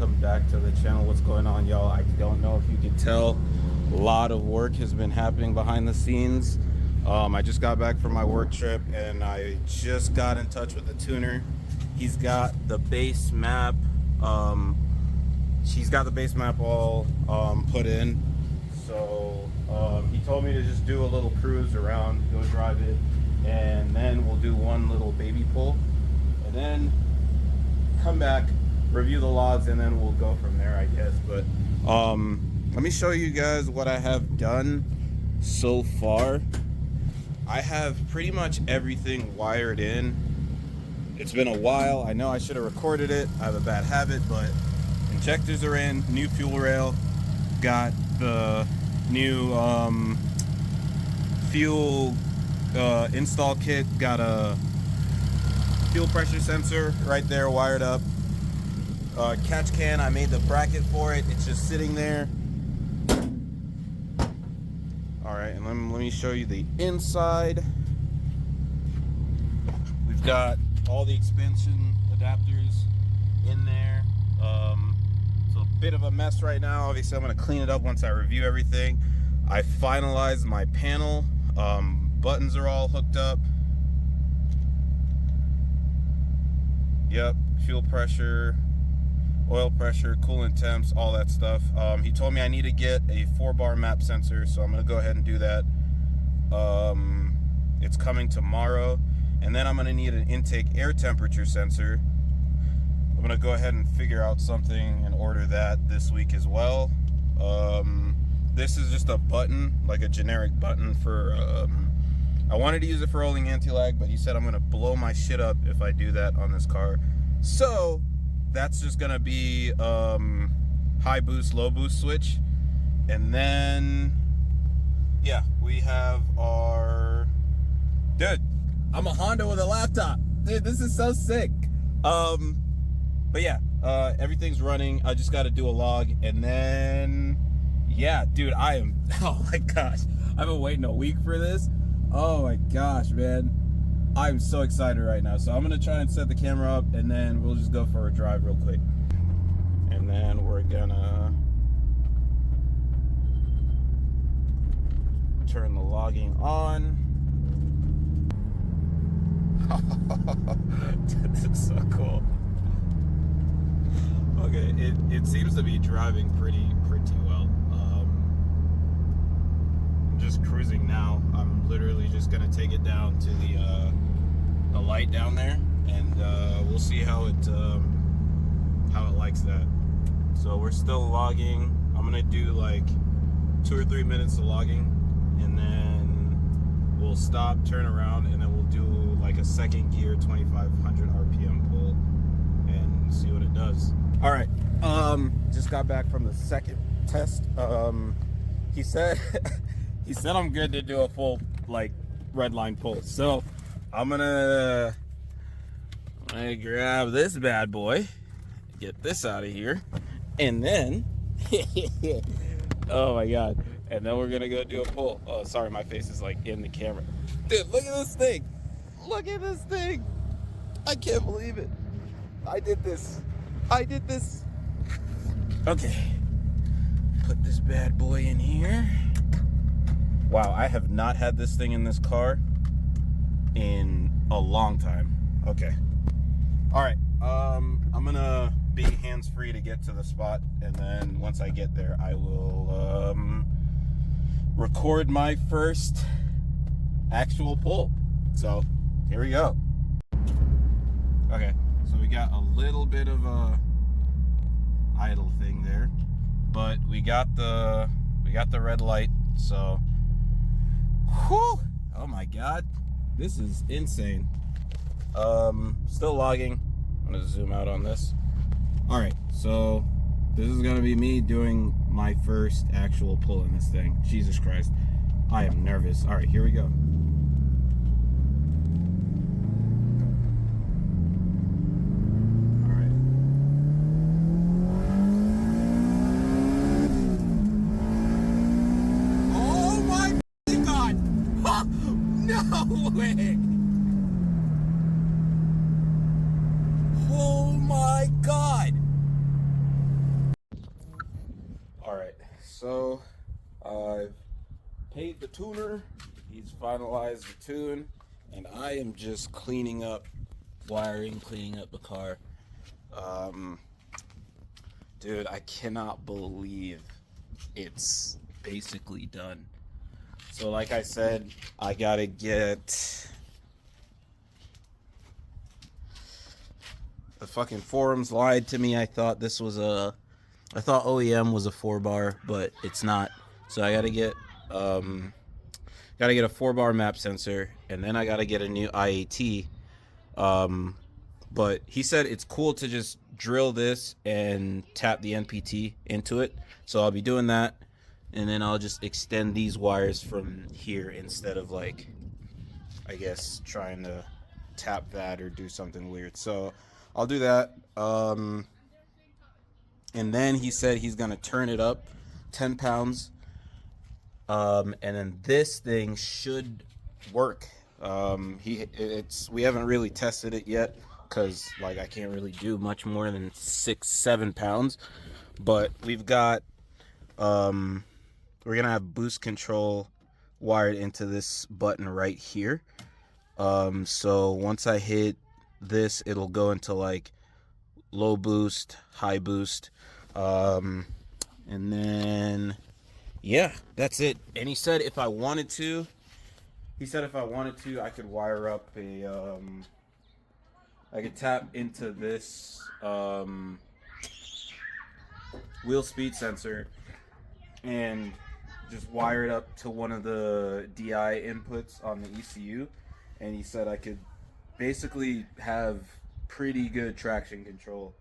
welcome back to the channel. What's going on, y'all? I don't know if you can tell, a lot of work has been happening behind the scenes. I just got back from my work trip and I just got in touch with the tuner. He's got the base map, she's got the base map all put in. So he told me to just do a little cruise around, go drive it, and then we'll do one little baby pull and then come back, review the logs, and then we'll go from there, I guess. But let me show you guys what I have done so far. I have pretty much everything wired in. It's been a while. I know I should have recorded it. I have a bad habit, but injectors are in, new fuel rail, got the new fuel install kit, got a fuel pressure sensor right there wired up. Catch can, I made the bracket for it. It's just sitting there. All right, and let me show you the inside. We've got all the expansion adapters in there. It's a bit of a mess right now. Obviously, I'm gonna clean it up once I review everything. I finalized my panel. Buttons are all hooked up. Yep, fuel pressure, oil pressure, coolant temps, all that stuff. He told me I need to get a 4-bar map sensor, so I'm gonna go ahead and do that. It's coming tomorrow. And then I'm gonna need an intake air temperature sensor. I'm gonna go ahead and figure out something and order that this week as well. This is just a button, like a generic button for, I wanted to use it for rolling anti-lag, but he said I'm gonna blow my shit up if I do that on this car. So that's just gonna be high boost, low boost switch. And then, yeah, we have our, dude, I'm a Honda with a laptop. Dude, this is so sick. But yeah, everything's running. I just gotta do a log and then, yeah, dude, I am, oh my gosh. I've been waiting a week for this. Oh my gosh, man. I'm so excited right now. So I'm gonna try and set the camera up and then we'll just go for a drive real quick. And then we're gonna turn the logging on. This is so cool. Okay, it seems to be driving pretty well. I'm just cruising now. I'm literally just gonna take it down to the light down there, and we'll see how it likes that. So we're still logging. I'm gonna do like 2 or 3 minutes of logging, and then we'll stop, turn around, and then we'll do like a second gear 2500 RPM pull and see what it does. All right, just got back from the second test. He said he said I'm good to do a full like red line pull. So I'm gonna grab this bad boy, get this out of here, and then oh my god, and then we're gonna go do a pull. Oh, sorry, my face is like in the camera. Dude, look at this thing. Look at this thing. I can't believe it. I did this. Okay. Put this bad boy in here. Wow, I have not had this thing in this car in a long time. Okay. All right. I'm gonna be hands-free to get to the spot, and then once I get there, I will record my first actual pull. So here we go. Okay, so we got a little bit of a idle thing there, but we got the red light. So whew, oh my god, this is insane. Still logging. I'm gonna zoom out on this. All right, so this is gonna be me doing my first actual pull in this thing. Jesus Christ, I am nervous. All right, here we go. No way! Oh my god! So I've paid the tuner. He's finalized the tune, and I am just cleaning up wiring, cleaning up the car. Dude, I cannot believe it's basically done. So like I said, I gotta get the fucking forums lied to me. I thought OEM was a 4-bar, but it's not. So I gotta get a 4-bar map sensor, and then I gotta get a new IAT. But he said it's cool to just drill this and tap the NPT into it. So I'll be doing that, and then I'll just extend these wires from here instead of, like, I guess trying to tap that or do something weird. So I'll do that. And then he said he's gonna turn it up 10 pounds. And then this thing should work. We haven't really tested it yet, because, like, I can't really do much more than 6-7 pounds. But we've got we're gonna have boost control wired into this button right here. So once I hit this, it'll go into, like, low boost, high boost, and then yeah, that's it. And he said if I wanted to, I could wire up I could tap into this wheel speed sensor and just wire it up to one of the DI inputs on the ECU. And he said I could basically have pretty good traction control,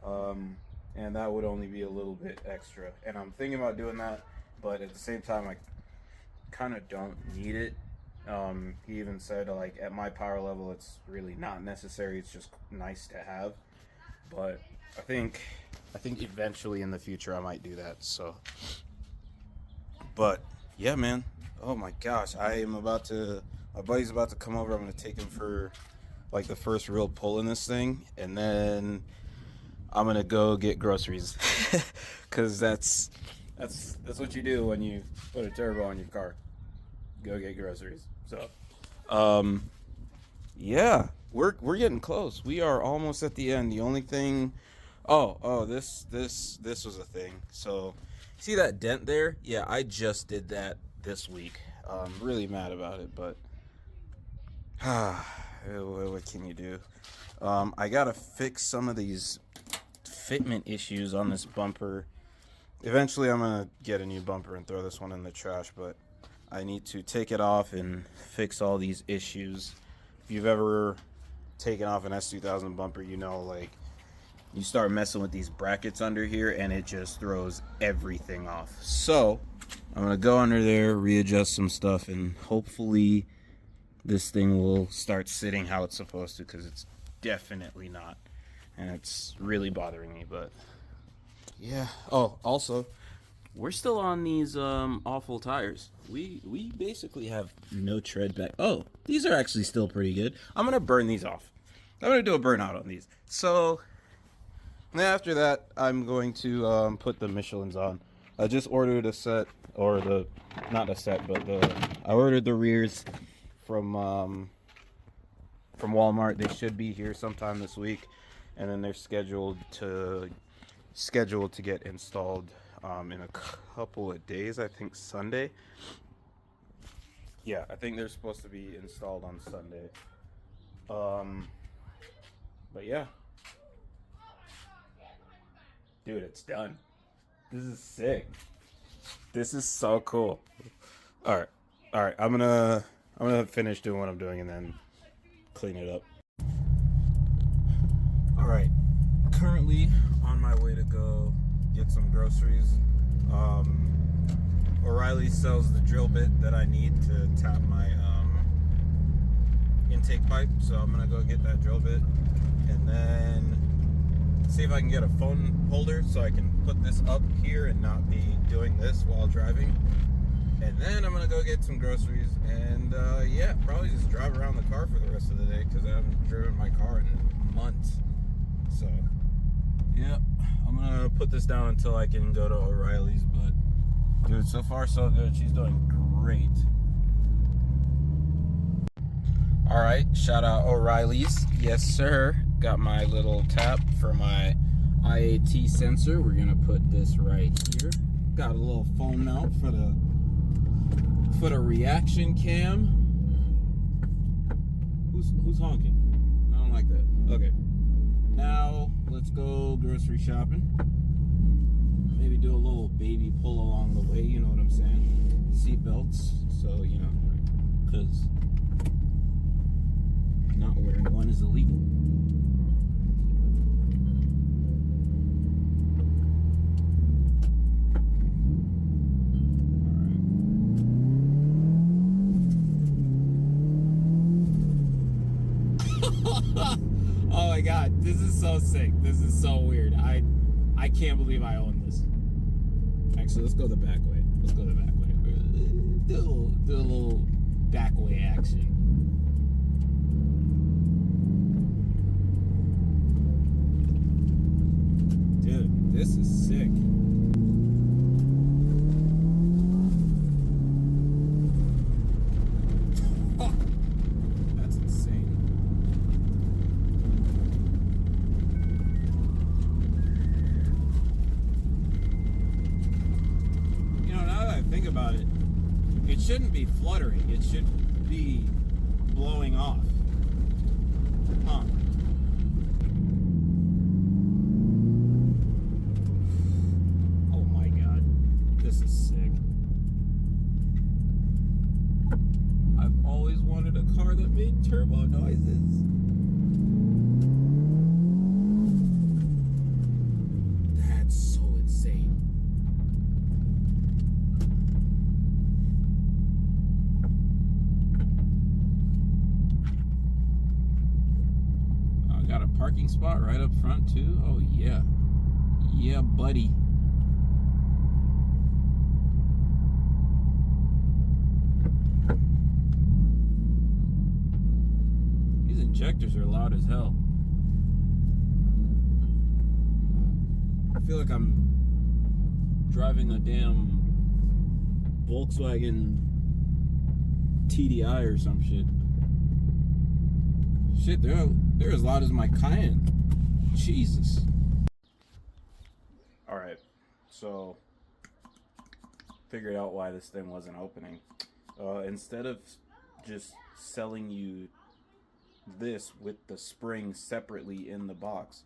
and that would only be a little bit extra. And I'm thinking about doing that, but at the same time, I kind of don't need it. He even said, like, at my power level, it's really not necessary. It's just nice to have. But I think eventually in the future I might do that. So, but yeah, man. Oh my gosh, my buddy's about to come over. I'm gonna take him for, like, the first real pull in this thing, and then I'm gonna go get groceries, cause that's what you do when you put a turbo on your car. Go get groceries. So, yeah, we're getting close. We are almost at the end. The only thing, this was a thing. So, see that dent there? Yeah, I just did that this week. I'm really mad about it, but what can you do? I gotta fix some of these fitment issues on this bumper. Eventually I'm gonna get a new bumper and throw this one in the trash, but I need to take it off and fix all these issues. If you've ever taken off an S2000 bumper, you know, like, you start messing with these brackets under here and it just throws everything off. So I'm gonna go under there, readjust some stuff, and hopefully this thing will start sitting how it's supposed to, because it's definitely not, and it's really bothering me. But yeah. Oh, also, we're still on these awful tires. We basically have no tread back. Oh, these are actually still pretty good. I'm gonna burn these off. I'm gonna do a burnout on these. So after that, I'm going to put the Michelins on. I just ordered a set, or not a set, but I ordered the rears from Walmart. They should be here sometime this week, and then they're scheduled to get installed in a couple of days. I think Sunday. Yeah, I think they're supposed to be installed on Sunday. But yeah, dude, it's done. This is sick. This is so cool. All right. I'm gonna finish doing what I'm doing and then clean it up. All right. Currently on my way to go get some groceries. O'Reilly sells the drill bit that I need to tap my intake pipe, so I'm gonna go get that drill bit and then see if I can get a phone holder so I can put this up here and not be doing this while driving. And then I'm gonna go get some groceries and yeah, probably just drive around the car for the rest of the day, because I haven't driven my car in months. So yeah, I'm gonna put this down until I can go to O'Reilly's. But Dude, so far so good. She's doing great. Alright, shout out O'Reilly's. Yes, sir. Got my little tap for my IAT sensor. We're gonna put this right here. Got a little phone mount for the reaction cam. Who's honking? I don't like that. Okay. Now let's go grocery shopping. Maybe do a little baby pull along the way, you know what I'm saying? Seat belts, so you know, because not wearing one is illegal. Oh my god, this is so sick. This is so weird. I can't believe I own this. Actually, let's go the back way. Let's go the back way. Do a little back way action. Dude, this is sick. That's insane. You know, now that I think about it, it shouldn't be fluttering. It should be blowing off. Huh. Oh my god. This is sick. I've always wanted a car that made turbo noises. That's so insane. I got a parking spot right up front too. Oh yeah. Yeah, buddy. These injectors are loud as hell. I feel like I'm driving a damn Volkswagen TDI or some shit. Shit, they're as loud as my Cayenne. Jesus. Alright, so figured out why this thing wasn't opening. Instead of just selling you this with the springs separately in the box,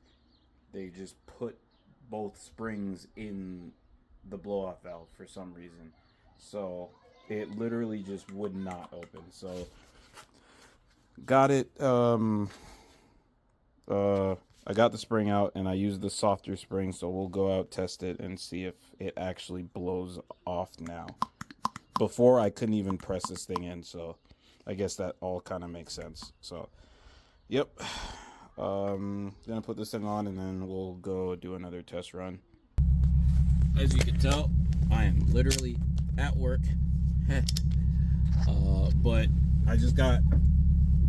they just put both springs in the blow-off valve for some reason. So it literally just would not open. So got it. I got the spring out and I used the softer spring, so we'll go out, test it, and see if it actually blows off now. Before, I couldn't even press this thing in, so I guess that all kind of makes sense. So, yep. Gonna put this thing on and then we'll go do another test run. As you can tell, I am literally at work. But I just got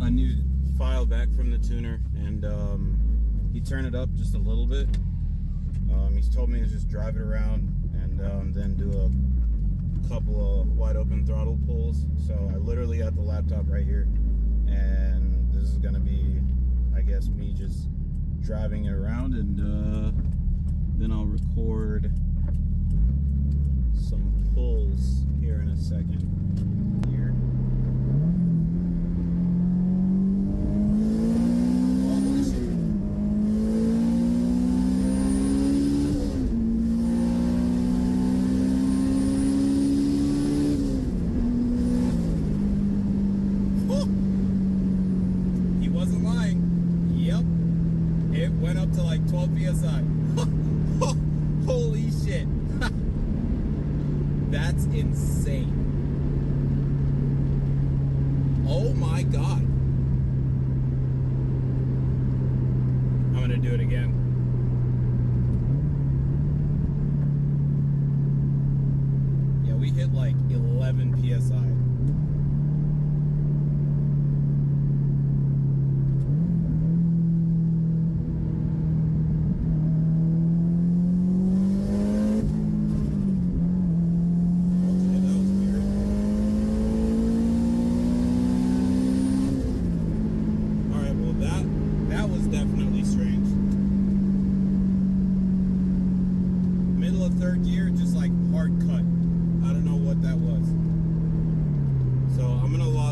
a new file back from the tuner, and he turned it up just a little bit. He's told me to just drive it around and then do a couple of wide open throttle pulls. So I literally got the laptop right here, and this is gonna be, I guess, me just driving it around, and then I'll record some pulls here in a second. Here. He wasn't lying. Yep. It went up to like 12 psi. Holy shit. That's insane. Oh my god. I'm gonna do it again. Yeah, we hit like 11 psi.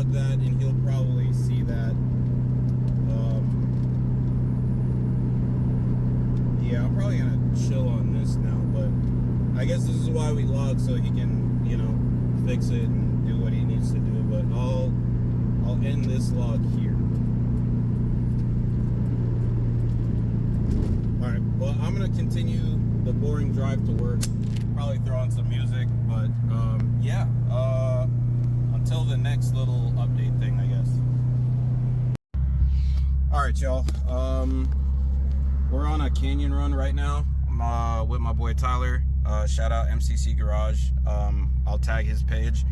log that, and he'll probably see that. Yeah, I'm probably gonna chill on this now, but I guess this is why we log, so he can, you know, fix it and do what he needs to do. But I'll end this log here. All right. Well, I'm gonna continue the boring drive to work. Probably throw on some music, but yeah. Until the next little update thing, I guess. All right, y'all. We're on a canyon run right now. I'm with my boy Tyler. Shout out MCC Garage. I'll tag his page.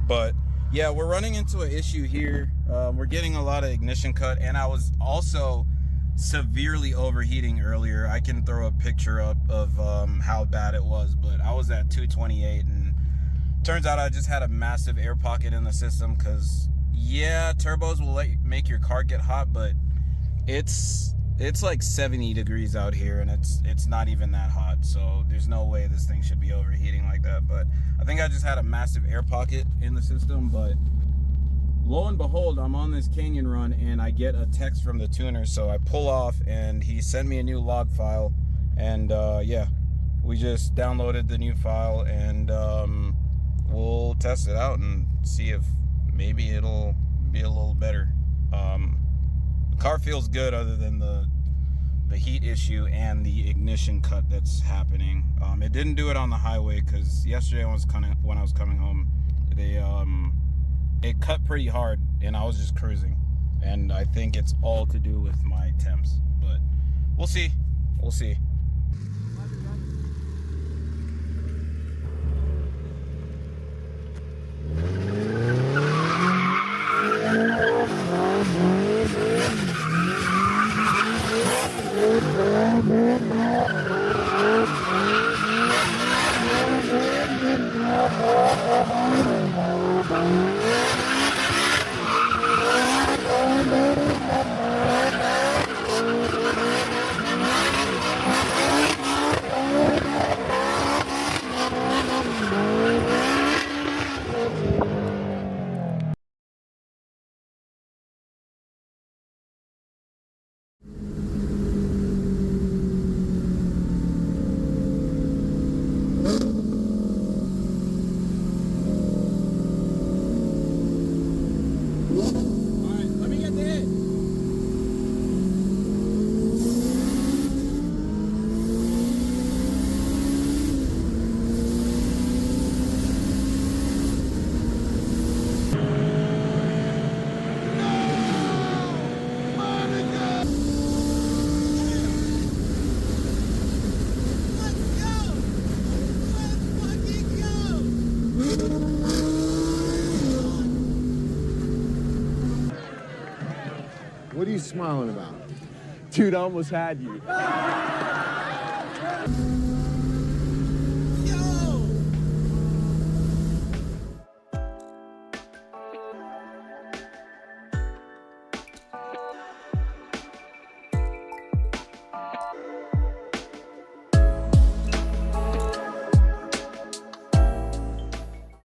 But yeah, we're running into an issue here. We're getting a lot of ignition cut, and I was also severely overheating earlier. I can throw a picture up of how bad it was, but I was at 228, and turns out I just had a massive air pocket in the system. Because yeah, turbos will make your car get hot, but it's like 70 degrees out here, and it's not even that hot, so there's no way this thing should be overheating like that. But I think I just had a massive air pocket in the system. But lo and behold, I'm on this canyon run, and I get a text from the tuner, so I pull off, and he sent me a new log file, and yeah, we just downloaded the new file, and we'll test it out and see if maybe it'll be a little better. The car feels good, other than the heat issue and the ignition cut that's happening. It didn't do it on the highway, because yesterday when I was coming home, it cut pretty hard, and I was just cruising. And I think it's all to do with my temps, but we'll see. We'll see. What are you smiling about? Dude, I almost had you.